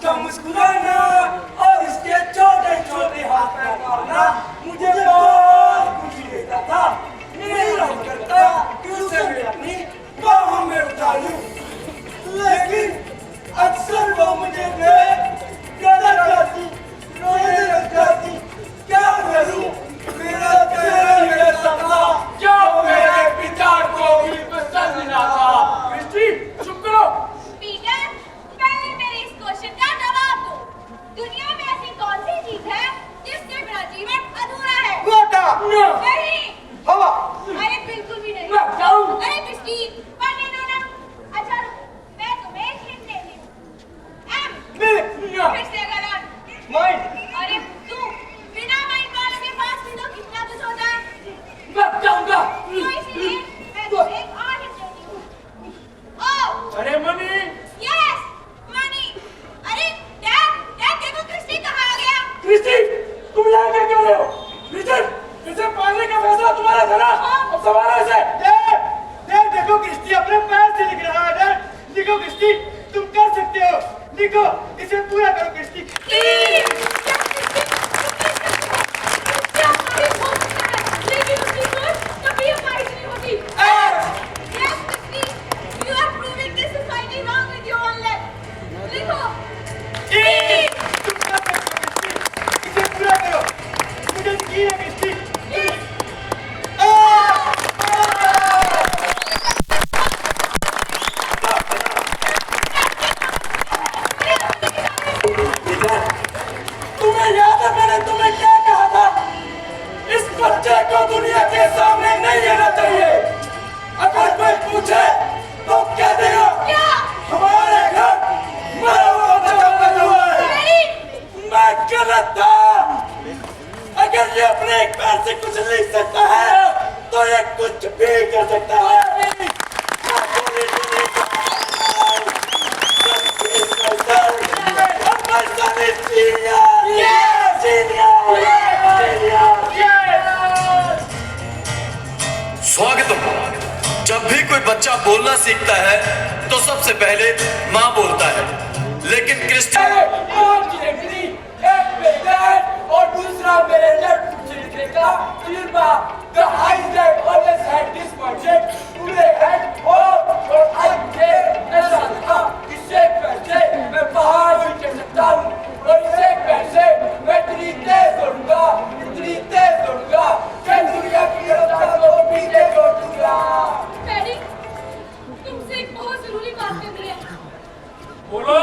उसका मुस्कुराना और उसके छोटे छोटे हाथ पैर मारना मुझे बहुत खुशी देता था। मेरा मन करता कि उसे मैं अपनी बाहों में उठा लूं, लेकिन अक्सर वो मुझे गला जाती, रोने लग जाती। क्या करूं, मेरा दिल ऐसा था क्या मेरे पिता को भी पसंद ना था। क्रिस्टी चुप करो। पीटर, पहले मेरे इस क्वेश्चन का जवाब दो। दुनिया में ऐसी कौन सी चीज है जिसके बिना जीवन अधूरा है? वाटा नहीं। हवा। अरे बिल्कुल भी नहीं। मैं जाऊं। अरे क्रिस्टी, पढ़ने दो ना। अच्छा मैं तुम्हें एक हिंट देती हूँ। एम। फिर से अगर माइंड। अरे तू बिना माइंड वाले के पास भी तो कितना कुछ होता है। मैं जाऊंगा। तो इसलिए मैं तुम्हें एक और हिंट देती हूँ। ओ। अरे मनी। Yes, money. अरे डैड, देखो क्रिस्टी कहाँ आ गया। क्रिस्टी तुम यहाँ क्या कर रहे हो? रिचर्ड इसे पालने का फैसला तुम्हारा था ना? अब संभालो इसे। देखो क्रिस्टी अपने पैर से लिख रहा है। लिखो क्रिस्टी, तुम कर सकते हो। लिखो, इसे पूरा करो क्रिस्टी। लेकिन उसकी सोच कभी हमारी नहीं होती। Yes, Christy, you are proving this society wrong with your own life. लिखो। तुम कर सकते हो क्रिस्टी, इसे पूरा करो। मुझे यकीन है क्रिस्टी। तुम्हें याद है मैंने तुम्हें क्या कहा था? इस बच्चे को दुनिया के सामने नहीं लेना चाहिए। अगर कोई पूछे तो क्या देगा? क्या? हमारे घर मरा हुआ बच्चा पैदा हुआ है। मैं गलत था। अगर ये अपने एक पैर से कुछ लिख सकता है तो ये कुछ भी कर सकता है। स्वागतम। जब भी कोई बच्चा बोलना सीखता है तो सबसे पहले माँ बोलता है, लेकिन क्रिस्टी एक बेटे और दूसरा मेरे लेफ्ट से लिखने का तजुर्बा। The eyes that always had this mindset, today had hope और आज मुझे ऐसा लगा कि इसे एक पैर से मैं पहाड़ भी चढ़ सकता हूँ और इसे एक पैर से मैं इतनी तेज दौड़ूंगा कि दुनिया की रफ्तार को पीछे छोड़ दूंगा। डैडी, तुमसे एक बहुत जरूरी बात करनी है। बोलो।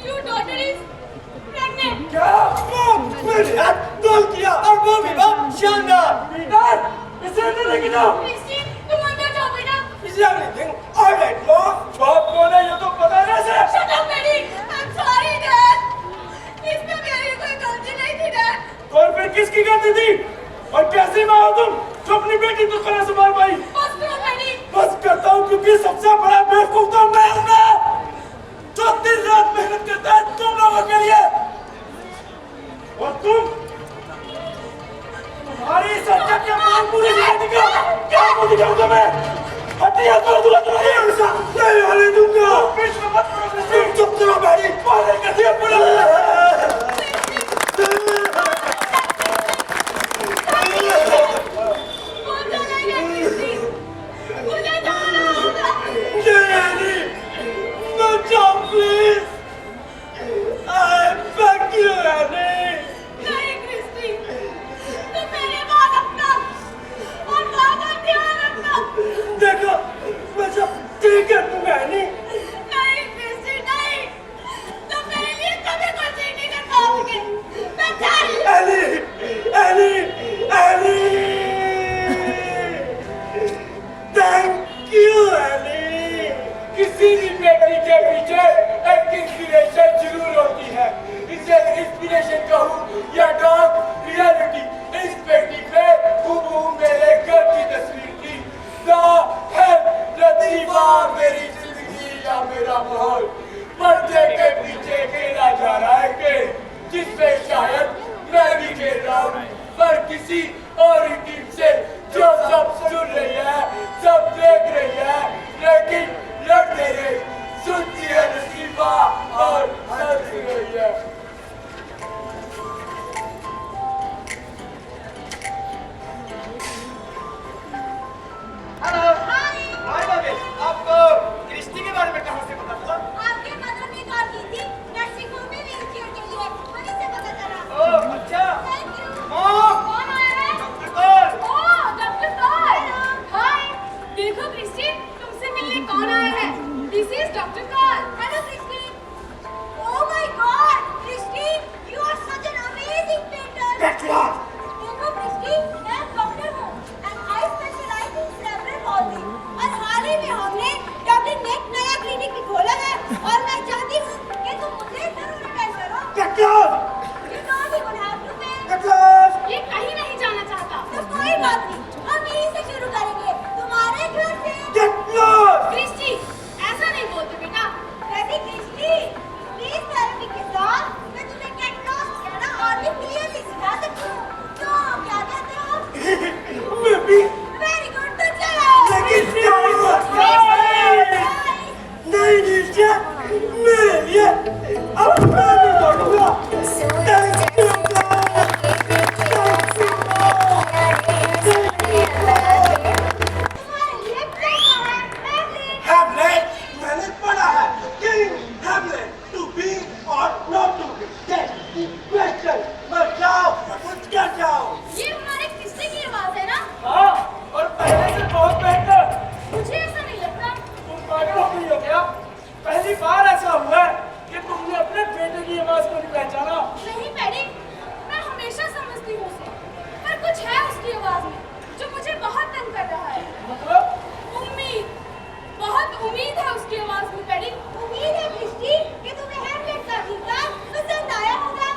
Your daughter is pregnant. क्या? मैंने हाथ तोड़ किया और वो भी बहुत शानदार। पीटर इसे अंदर लेके जाओ। क्रिस्टी, तुम अंदर जाओ बेटा। Is everything all right, Mom? बाप कौन है ये तो पता नहीं से। Shut up, Daddy. I'm sorry, Dad. इसमें मेरी कोई गलती नहीं थी, Dad. तो और फिर किसकी गलती थी? और कैसी माँ हो तुम जो अपनी बेटी को खरा संभाल पाई? बस करो, Daddy. बस करता हूँ क्योंकि सबसे बड़ा बेवकूफ तो मैं हूँ ना, जो दिन रात मेहनत करता है तुम लोगों के लिए। और तुम्हारी सच्चा क्या पूरी जिंदगी का क्या मुझे दिखाऊंगा मैं? हड्डियाँ तोड़ दूंगा तुम्हारी। ऐसा नहीं होने दूंगा। बीच में मत करो। चुप करो बेटी। पागल कैसे है पूरा? देखो, बच्चा ठीक है, तू है नहीं। नहीं, क्रिस्टी, नहीं। Get lost! You know he would have to pay. Get lost! ये कहीं नहीं जाना चाहता। तो कोई बात नहीं, हम यहीं से शुरू करेंगे, तुम्हारे घर से। Get lost! क्रिस्टी, ऐसा नहीं बोलते बेटा। वैसे क्रिस्टी, प्लीज थेरेपी के साथ मैं तुम्हें गेट लॉस्ट कहना और भी क्लियरली सिखा सकती हूँ। तो क्या कहते हो? मैं भी वेरी गुड, तो चलो। लेकिन नहीं निशा, मेरे लिए अब मैं नहीं दौड़ूंगा। Thank you, God. Thank you, God. तुम्हारे लिए क्या है? Hamlet। Hamlet, मैंने पढ़ा है King Hamlet, to be or not to be. That's the question. मर जाओ या कुछ कर जाओ। ये हमारे क्रिस्टी की आवाज है ना? हाँ, और पहले से बहुत बेहतर। मुझे ऐसा नहीं लगता। तुम पागल हो गई हो क्या? पहली बार ऐसा हुआ है कि तुमने अपने बेटे की आवाज को नहीं पहचाना। नहीं पैडी, मैं हमेशा समझती हूँ उसे, पर कुछ है उसकी आवाज में जो मुझे बहुत तंग कर रहा है। मतलब उम्मीद, बहुत उम्मीद है उसकी आवाज में पैडी। उम्मीद है क्रिस्टी कि तुम्हें हैमलेट का किरदार पसंद आया होगा।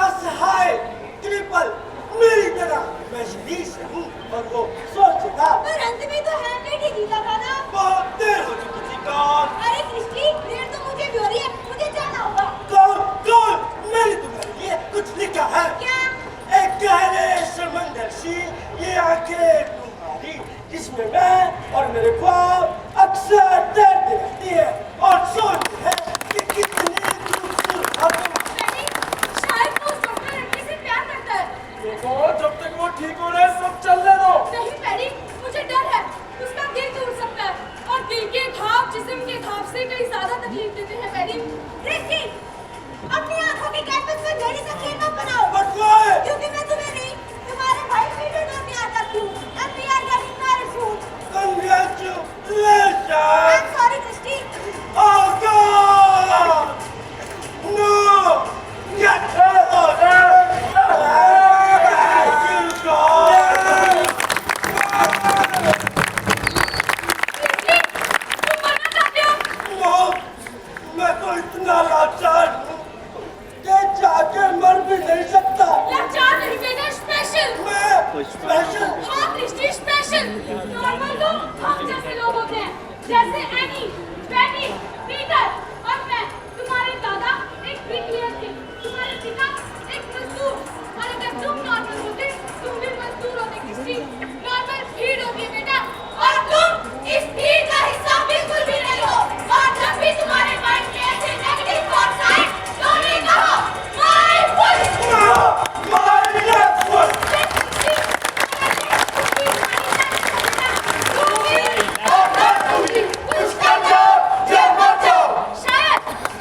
असहाय ट्रिपल मेरी तरह मैं शरीर से हूँ और वो सोचता पर अंत में तो हैमलेट ही जीता था ना। बहुत देर हो चुकी थी। कौन अरे क्रिस्टी, देर तो मुझे भी हो रही है, मुझे जाना होगा। कौन कौन मैंने तुम्हारे लिए कुछ लिखा है। क्या? एक गहरे समंदर सी ये आंखें तुम्हारी, जिसमें मैं और मेरे ख्वाब अक्सर तैरती रहती है और सोचती है कि कितनी खूबसूरत हो तुम। पैडी, शायद वो उस डॉक्टर लड़के से प्यार करता है। देखो, जब तक वो ठीक हो रहे सब चलने दो। नहीं पैडी, मुझे डर है उसका दिल टूट सकता है और दिल के घाव जिस्म के घाव से कई ज्यादा तकलीफ देते हैं पैडी। क्रिस्टी, अपनी आंखों की कैंपस में घड़ी का खेल मत बनाओ। But why? क्योंकि मैं तुम्हें नहीं, तुम्हारे भाई पीटर को प्यार करती हूँ। And we are getting married soon. Congratulations! I'm sorry Christy. Oh God! No! Get out! Thank you, God! Christy, तुम मरना चाहते हो? No! मैं तो इतना लाचार हूँ कि जाके मर भी नहीं सकता। लाचार नहीं बेटा, स्पेशल। मैं स्पेशल हाँ क्रिस्टी, स्पेशल। नॉर्मल लोग हम जैसे लोग होते हैं, जैसे एनी, बेनी, पीटर और मैं। तुम्हारे दादा एक ब्रिकलेयर थे, तुम्हारे पिता एक मजदूर, और अगर तुम नॉर्मल होते तुम भी मजदूर होते क्रिस्टी। नॉर्मल भीड़ होती है बेटा, और तुम इस भीड़ का हिस्सा बिल्कुल भी नहीं हो। और जब भी तुम्हारे माइंड में ऐसे नेगेटिव थॉट्स आए तो उन्हें कहो माय फुट।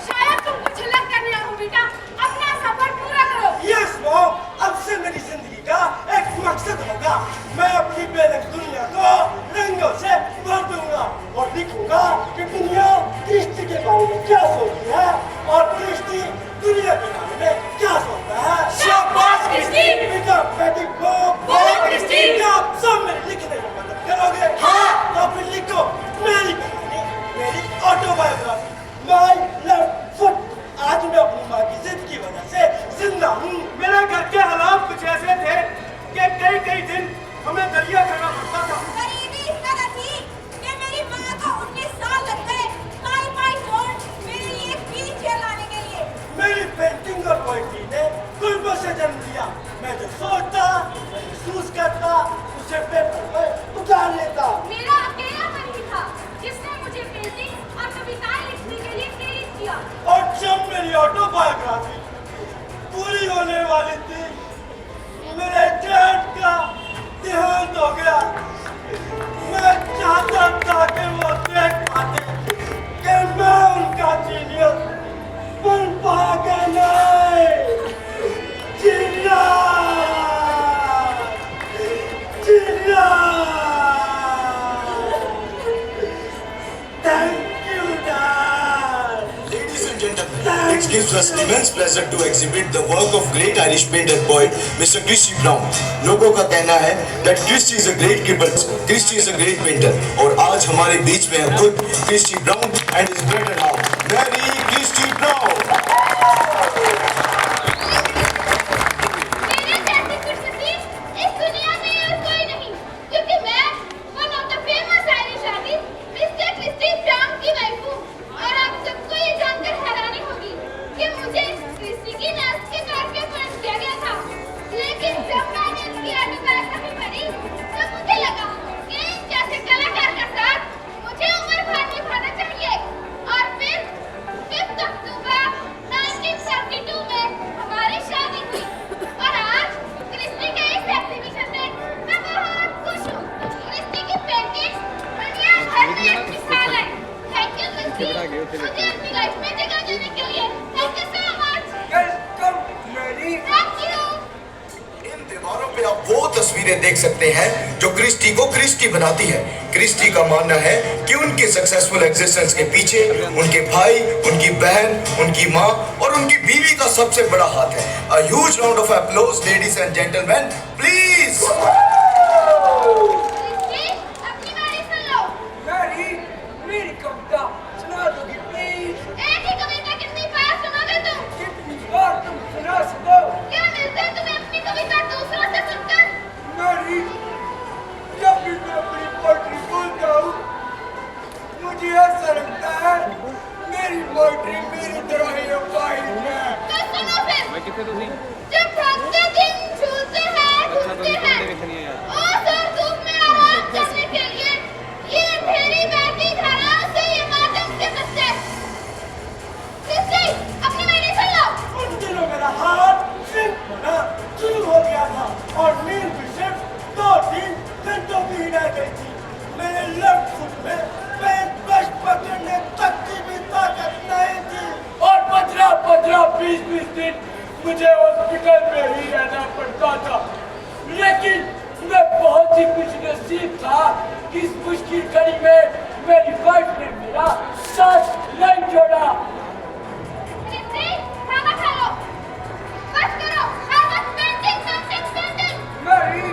शायद तुम कुछ अलग करने आओ बेटा, अपना सफर पूरा करो। यस मॉम, अब से मेरी जिंदगी का एक मकसद होगा। मैं अपनी बेलक दुनिया को रंगों से भर दूंगा और लिखूंगा कि दुनिया क्रिस्टी के बारे में क्या सोचती है और क्रिस्टी दुनिया के बारे में क्या सोचता है। शाबाश क्रिस्टी। बेटा, बेटी को बोलो क्रिस्टी। क्या आप सब मेरे लिखने में मदद करोगे? हाँ। तो फिर लिखो मेरी कहानी, मेरी ऑटोबायोग्राफी, माय लेफ्ट फुट। आज मैं अपनी माँ की जिद की वजह से जिंदा हूँ। मेरे घर के हालात कुछ ऐसे थे कि कई दिन हमें दरिया करना पड़ता था। गरीबी इस तरह थी कि मेरी माँ को 19 साल लग गए पाई छोड़ मेरे लिए व्हीलचेयर लाने के लिए। मेरी पेंटिंग और पोइट्री ने गुल्बों से जन्म लिया। मैं जो सोचता, महसूस करता, उसे पेपर पर उतार लेता। मेरा अकेला मन ही था जिसने मुझे पेंटिंग और कविताएं लिखने के लिए प्रेरित किया। और जब मेरी ऑटोबायोग्राफी पूरी होने वाली थी, मेरे डैड का देहांत हो गया। मैं चाहता था कि वो देख पाते कि मैं उनका जीनियस बन पाके नहीं। Thank you, Dad. Ladies and gentlemen, it gives us immense pleasure to exhibit the work of great Irish painter poet Mr. Christy Brown. लोगों का कहना है that Christy is a great cripple, Christy is a great painter. और आज हमारे बीच में है खुद Christy Brown and his better half, Mary Christy Brown. मुझे क्रिस्टी की नर्स के तौर पे फर्ज किया गया था, लेकिन जब मैंने इसकी ऑटोबायोग्राफी पढ़ी तो मुझे लगा कि जैसे कलाकार का साथ मुझे उम्र भर निभाना चाहिए। और फिर 5 अक्टूबर 1972 में हमारी शादी हुई और आज क्रिस्टी के इस एग्जीबिशन में मैं बहुत खुश हूँ। क्रिस्टी की पेंटिंग्स दुनिया भर में एक मिसाल है। थैंक यू क्रिस्टी, मुझे अपनी लाइफ में जगह देने के लिए। Thank you so much. Welcome Mary. Thank you. इन दीवारों पे आप वो तस्वीरें देख सकते हैं जो क्रिस्टी को क्रिस्टी बनाती है। क्रिस्टी का मानना है कि उनके सक्सेसफुल एग्जिस्टेंस के पीछे उनके भाई, उनकी बहन, उनकी माँ और उनकी बीवी का सबसे बड़ा हाथ है। A huge round of applause, ladies and gentlemen, please. Christy, अपनी बारी सुन लो। मैरी, मेरी कविता सुना दोगी प्लीज? एक ही कविता कितनी बार सुनोगे तुम? कितनी बार तुम सुना सको? क्या मिलता है तुम्हें अपनी कविता दूसरों से सुनकर? मैरी, जब भी मैं अपनी पोइट्री बोलता हूँ मुझे ऐसा लगता है मेरी पोइट्री मेरी तरह ही अपाहिज है। तो सुनो फिर। मैं कितने तो नहीं जब थकते दिन झूलते हैं, अच्छा तो घूमते निकलने हैं, देखनी है यार। ओस और धूप में आराम करने के लिए ये अंधेरी बहती धाराओं से ये मातम के बच्चे। क्रिस्टी, अपनी बारी सुन लो। उन दिनों मेरा हाथ सिर्फ बना शुरू हो गया था और नींद भी सिर्फ 2-3 घंटों की ही रह गई थी। मेरे लेफ्ट फुट में पेन ब्रश पकड़ने तक की भी ताकत नहीं थी। और 15-20 दिन मुझे हॉस्पिटल में ही रहना पड़ता था। लेकिन मैं बहुत ही खुश नसीब था कि इस मुश्किल घड़ी में मेरी वाइफ ने मेरा साथ नहीं छोड़ा। क्रिस्टी, खाना खा लो। बस करो, हर वक्त पेंटिंग। मेरी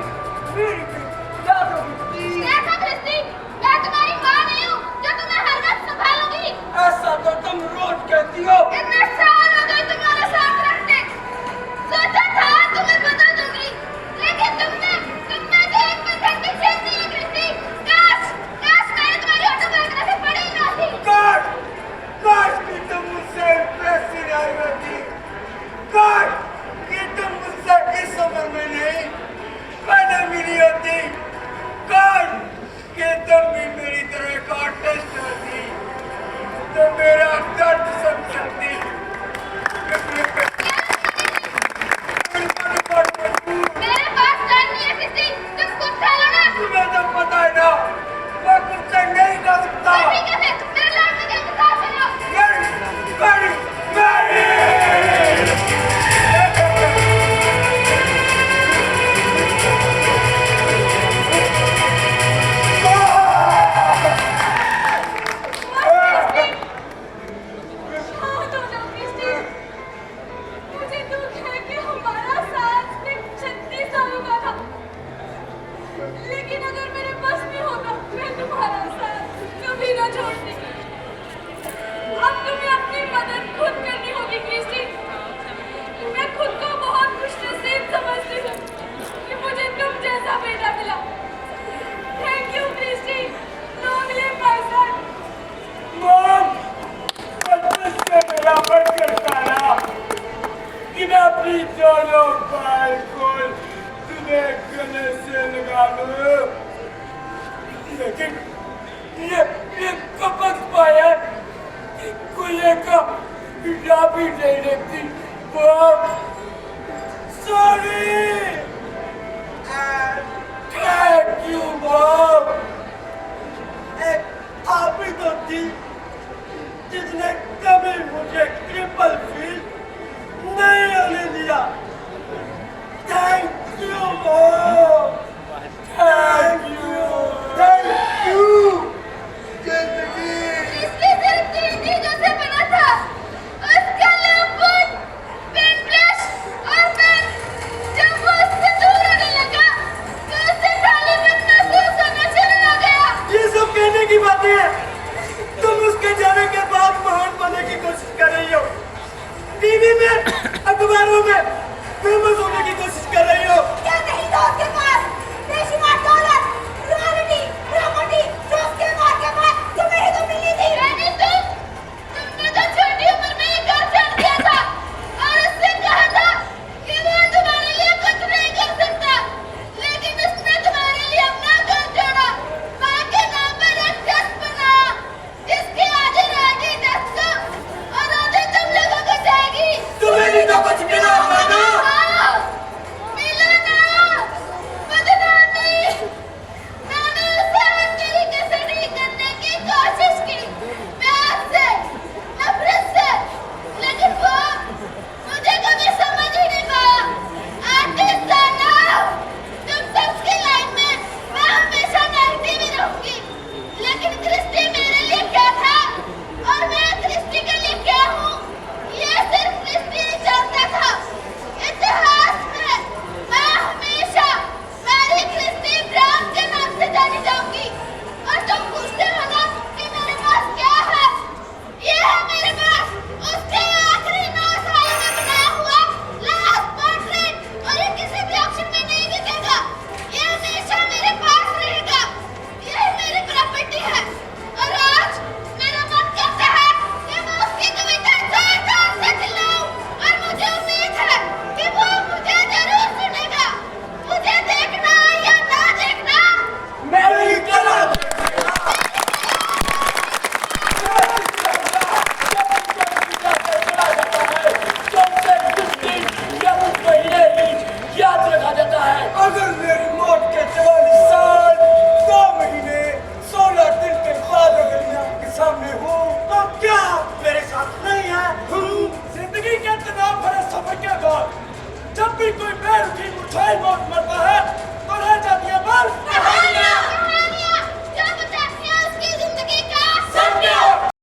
याद होगी प्लीज? देखो क्रिस्टी, मैं तुम्हारी माँ नहीं हूँ जो तुम्हें हर वक्त संभालूंगी। ऐसा तो तुम रोज कहती हो। इतने साल हो गए तुम्हारे साथ रहते। सोचा था तुम्हें बदल दूंगी, लेकिन तुमने जो एक भी घंटी चेंज नहीं है क्रिस्टी। काश मैंने तुम्हारी ऑटोबायोग्राफी पढ़ी ही ना थी। काश कि तुम मुझसे पैसे नहीं होती। काश कि तुम मुझसे इस उम्र में नहीं पहले मिली होती। काश कि तुम भी मेरी तरह एक आर्टिस्ट होती तो मेरा दर्द समझ सकती। मेरे पास टाइम नहीं है क्रिस्टी, तुम खुद खा लो ना। तुम्हें तो पता है ना मैं कुछ नहीं कर सकता। ठीक है फिर, मेरे लौटने के इंतजार करो। मैरी! हाँ तो ना क्रिस्टी, मुझे दुख है कि हमारा साथ सिर्फ 36 सालों का था, लेकिन अगर मेरे बस में होता मैं तुम्हारा साथ कभी ना छोड़ती। अब तुम्हें अपनी मदद खुद करनी होगी क्रिस्टी। मैं खुद को बहुत खुशनसीब समझती हूँ कि मुझे तुम जैसा बेटा मिला। Thank you Christy, long live my son. Mom, बचपन से मेरा मन करता रहा कि मैं अपनी दोनों बाल को तुम्हें गले से लगा लूं, लेकिन ये कब पाया कि कुल्ले का भी नहीं रखती। Mom, sorry. Thank you mom. एक आप ही तो थी जिसने कभी मुझे ट्रिपल फील नहीं होने दिया। Thank you mom. Thank you जिंदगी। इसके सिर्फ 3 चीजों से बना था, उसका लंबन, पेन ब्रश और पेन। जब वो उससे दूर होने लगा तो उससे खालीपन महसूस होना शुरू हो गया। ये सब कहने की बातें हैं। तुम उसके जाने के बाद महान बनने की कोशिश कर रही हो, टीवी में, अखबारों में फेमस होने की कोशिश कर रही हो। क्या नहीं था उसके पास? बेशुमार दौलत, रॉयल्टी, प्रॉपर्टी जो उसके माँ के बाद तुम्हें ही तो मिली थी। तुमने तो छोटी उम्र में ही घर छोड़ दिया था। भाई बहुत मरता है